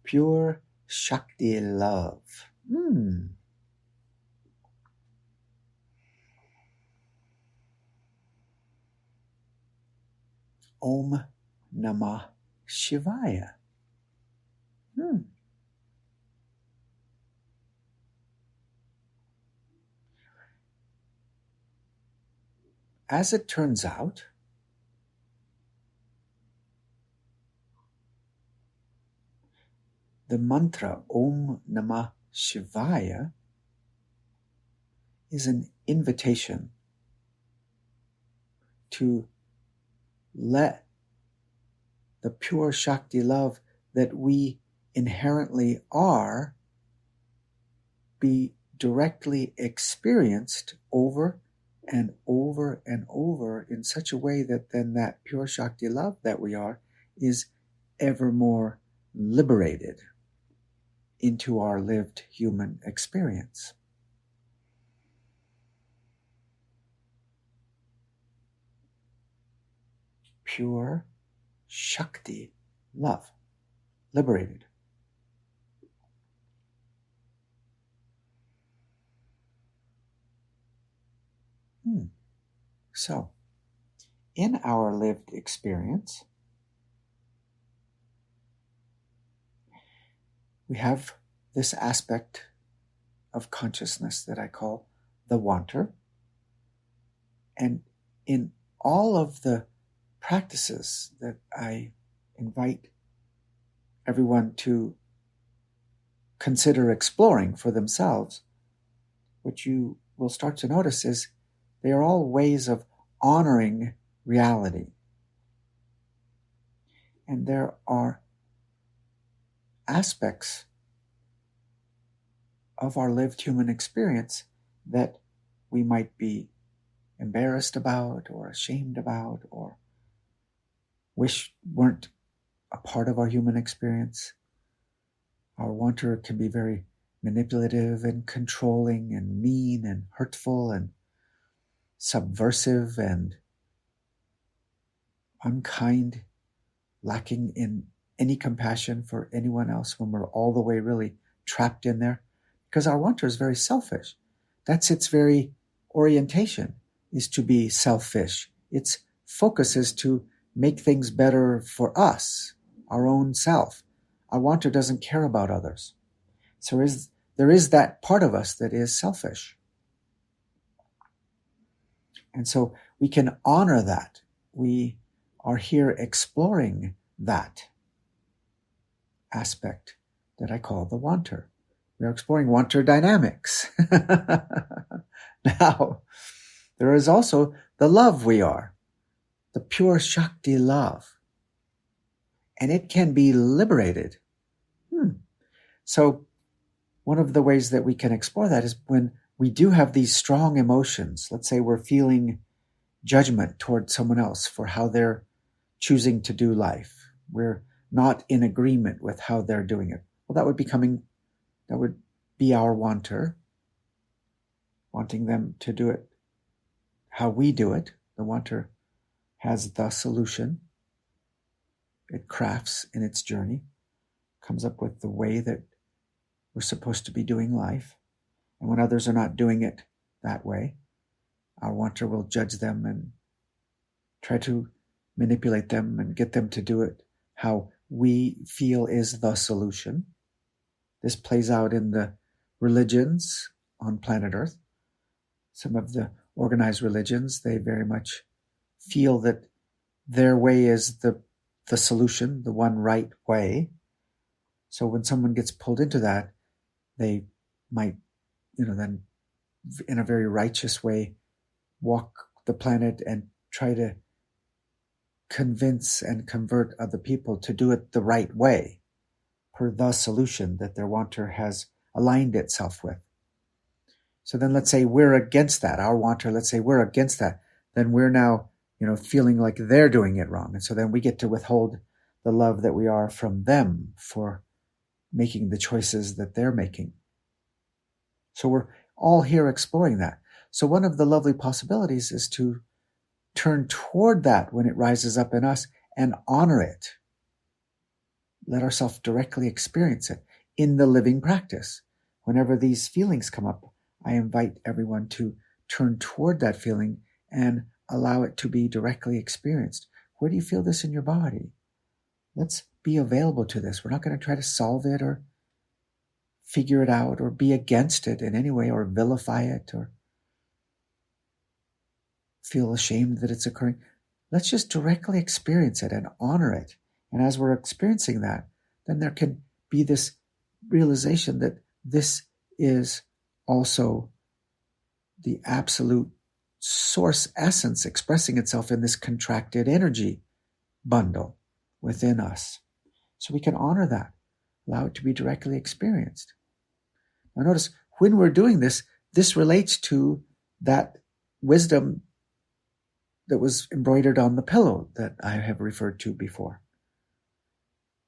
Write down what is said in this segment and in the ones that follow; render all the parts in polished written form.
Pure Shakti love. Om Namah Shivaya. As it turns out, the mantra Om Namah Shivaya is an invitation to let the pure Shakti love that we inherently are be directly experienced over and over and over in such a way that then that pure Shakti love that we are is ever more liberated into our lived human experience. Pure Shakti love, liberated. So, in our lived experience, we have this aspect of consciousness that I call the wanter. And in all of the practices that I invite everyone to consider exploring for themselves, what you will start to notice is they are all ways of honoring reality. And there are aspects of our lived human experience that we might be embarrassed about or ashamed about or wish weren't a part of our human experience. Our wanter can be very manipulative and controlling and mean and hurtful and subversive and unkind, lacking in any compassion for anyone else when we're all the way really trapped in there. Because our wanter is very selfish. That's its very orientation, is to be selfish. Its focus is to make things better for us, our own self. Our wanter doesn't care about others. So there is that part of us that is selfish. And so we can honor that. We are here exploring that aspect that I call the wanter. We are exploring wanter dynamics. Now, there is also the love we are, the pure Shakti love. And it can be liberated. So one of the ways that we can explore that is when we do have these strong emotions. Let's say we're feeling judgment toward someone else for how they're choosing to do life. We're not in agreement with how they're doing it. Well, that would be our wanter, wanting them to do it how we do it. The wanter has the solution. It crafts in its journey, comes up with the way that we're supposed to be doing life. And when others are not doing it that way, our wanter will judge them and try to manipulate them and get them to do it how we feel is the solution. This plays out in the religions on planet Earth. Some of the organized religions, they very much feel that their way is the solution, the one right way. So when someone gets pulled into that, they might, then in a very righteous way, walk the planet and try to convince and convert other people to do it the right way, per the solution that their wanter has aligned itself with. So then let's say we're against that, our wanter, let's say we're against that, then we're now, feeling like they're doing it wrong. And so then we get to withhold the love that we are from them for making the choices that they're making. So we're all here exploring that. So one of the lovely possibilities is to turn toward that when it rises up in us and honor it. Let ourselves directly experience it in the living practice. Whenever these feelings come up, I invite everyone to turn toward that feeling and allow it to be directly experienced. Where do you feel this in your body? Let's be available to this. We're not going to try to solve it or figure it out or be against it in any way or vilify it or feel ashamed that it's occurring. Let's just directly experience it and honor it. And as we're experiencing that, then there can be this realization that this is also the absolute source essence expressing itself in this contracted energy bundle within us. So we can honor that, allow it to be directly experienced. Now notice, when we're doing this, this relates to that wisdom that was embroidered on the pillow that I have referred to before.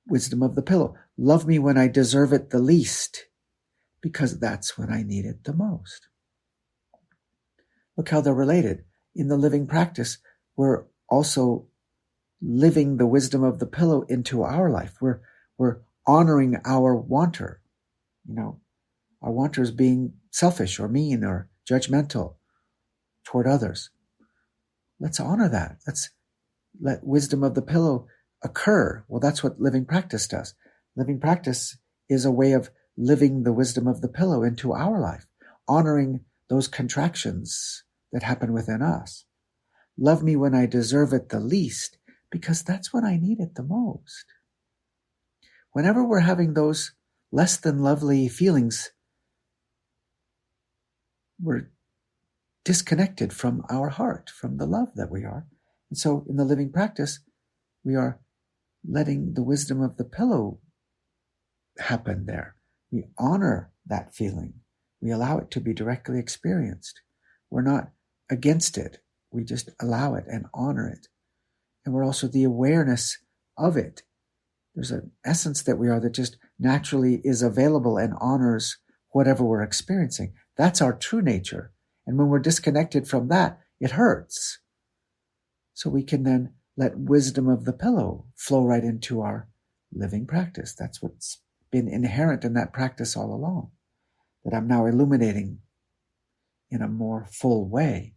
Wisdom of the pillow. Love me when I deserve it the least, because that's when I need it the most. Look how they're related. In the living practice, we're also living the wisdom of the pillow into our life. We're honoring our wanter. Our wanter is being selfish or mean or judgmental toward others. Let's honor that. Let's let wisdom of the pillow occur. Well, that's what living practice does. Living practice is a way of living the wisdom of the pillow into our life, honoring those contractions that happen within us. Love me when I deserve it the least, because that's when I need it the most. Whenever we're having those less than lovely feelings, we're disconnected from our heart, from the love that we are. And so in the living practice, we are letting the wisdom of the pillow happen there. We honor that feeling. We allow it to be directly experienced. We're not against it. We just allow it and honor it. And we're also the awareness of it. There's an essence that we are that just naturally is available and honors whatever we're experiencing. That's our true nature. And when we're disconnected from that, it hurts. So we can then let wisdom of the pillow flow right into our living practice. That's what's been inherent in that practice all along, that I'm now illuminating in a more full way.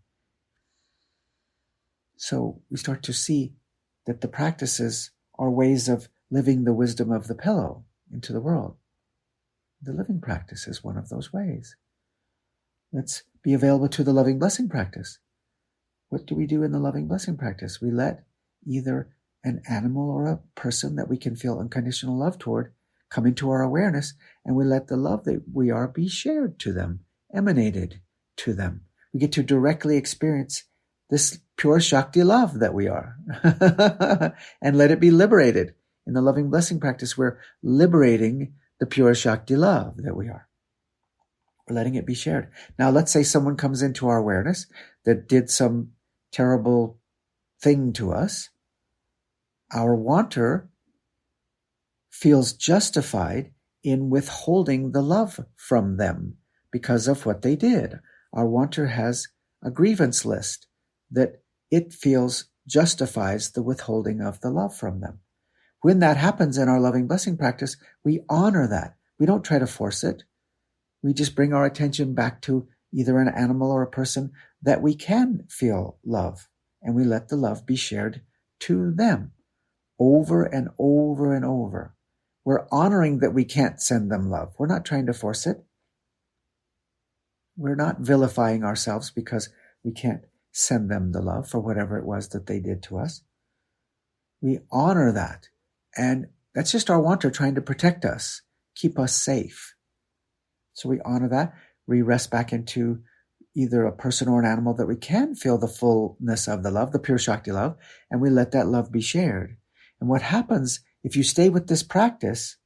So we start to see that the practices are ways of living the wisdom of the pillow into the world. The living practice is one of those ways. Let's be available to the loving blessing practice. What do we do in the loving blessing practice? We let either an animal or a person that we can feel unconditional love toward come into our awareness, and we let the love that we are be shared to them, emanated to them. We get to directly experience this pure Shakti love that we are and let it be liberated. In the loving blessing practice, we're liberating the pure Shakti love that we are. We're letting it be shared. Now, let's say someone comes into our awareness that did some terrible thing to us. Our wanter feels justified in withholding the love from them because of what they did. Our wanter has a grievance list that it feels justifies the withholding of the love from them. When that happens in our loving blessing practice, we honor that. We don't try to force it. We just bring our attention back to either an animal or a person that we can feel love, and we let the love be shared to them over and over and over. We're honoring that we can't send them love. We're not trying to force it. We're not vilifying ourselves because we can't send them the love for whatever it was that they did to us. We honor that. And that's just our wanter trying to protect us, keep us safe. So we honor that. We rest back into either a person or an animal that we can feel the fullness of the love, the pure Shakti love, and we let that love be shared. And what happens if you stay with this practice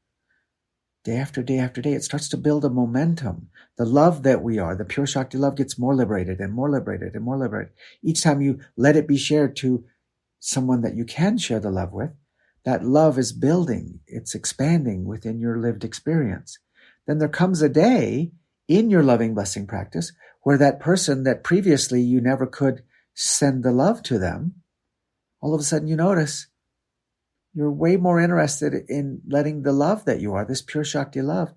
day after day after day, it starts to build a momentum. The love that we are, the pure Shakti love, gets more liberated and more liberated and more liberated. Each time you let it be shared to someone that you can share the love with, that love is building, it's expanding within your lived experience. Then there comes a day in your loving blessing practice where that person that previously you never could send the love to them, all of a sudden you notice You're way more interested in letting the love that you are, this pure Shakti love,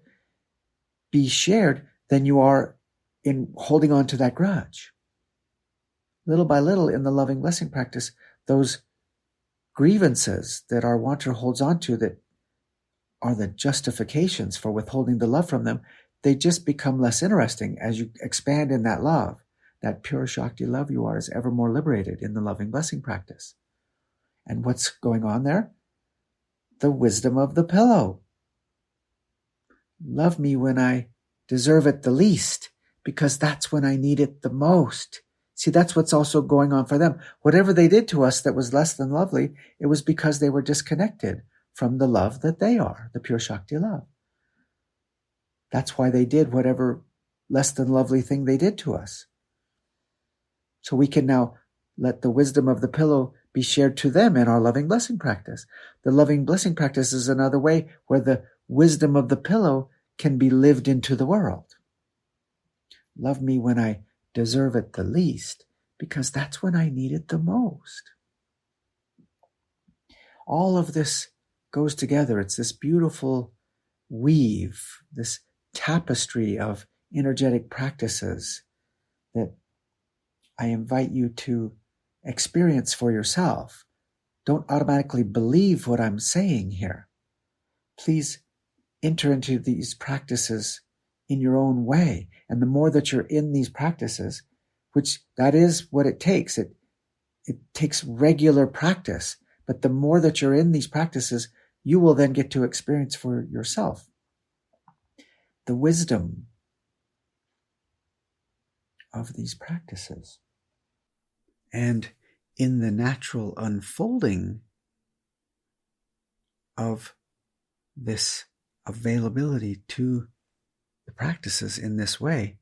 be shared than you are in holding on to that grudge. Little by little in the loving blessing practice, those grievances that our wanter holds on to that are the justifications for withholding the love from them, they just become less interesting as you expand in that love. That pure Shakti love you are is ever more liberated in the loving blessing practice. And what's going on there? The wisdom of the pillow. Love me when I deserve it the least, because that's when I need it the most. See, that's what's also going on for them. Whatever they did to us that was less than lovely, it was because they were disconnected from the love that they are, the pure Shakti love. That's why they did whatever less than lovely thing they did to us. So we can now let the wisdom of the pillow be shared to them in our loving blessing practice. The loving blessing practice is another way where the wisdom of the pillow can be lived into the world. Love me when I deserve it the least, because that's when I need it the most. All of this goes together. It's this beautiful weave, this tapestry of energetic practices that I invite you to experience for yourself. Don't automatically believe what I'm saying here. Please enter into these practices in your own way. And the more that you're in these practices, which that is what it takes. It takes regular practice. But the more that you're in these practices, you will then get to experience for yourself the wisdom of these practices. And in the natural unfolding of this availability to the practices in this way,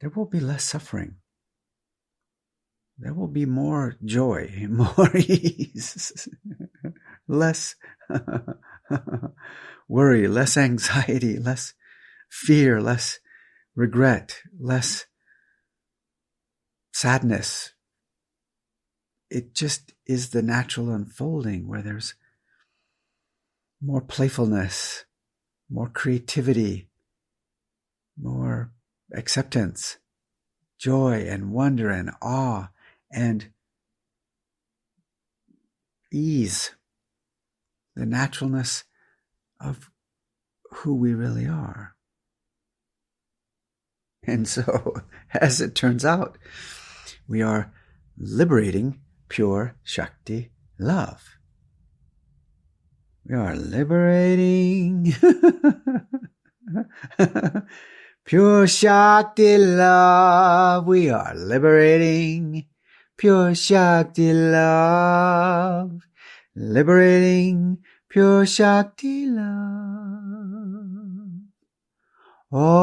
there will be less suffering. There will be more joy, more ease, less worry, less anxiety, less fear, less regret, less sadness. It just is the natural unfolding where there's more playfulness, more creativity, more acceptance, joy and wonder and awe and ease, the naturalness of who we really are. And so, as it turns out, we are liberating pure Shakti love. We are liberating pure Shakti love. We are liberating pure Shakti love. Liberating pure Shakti love. Oh,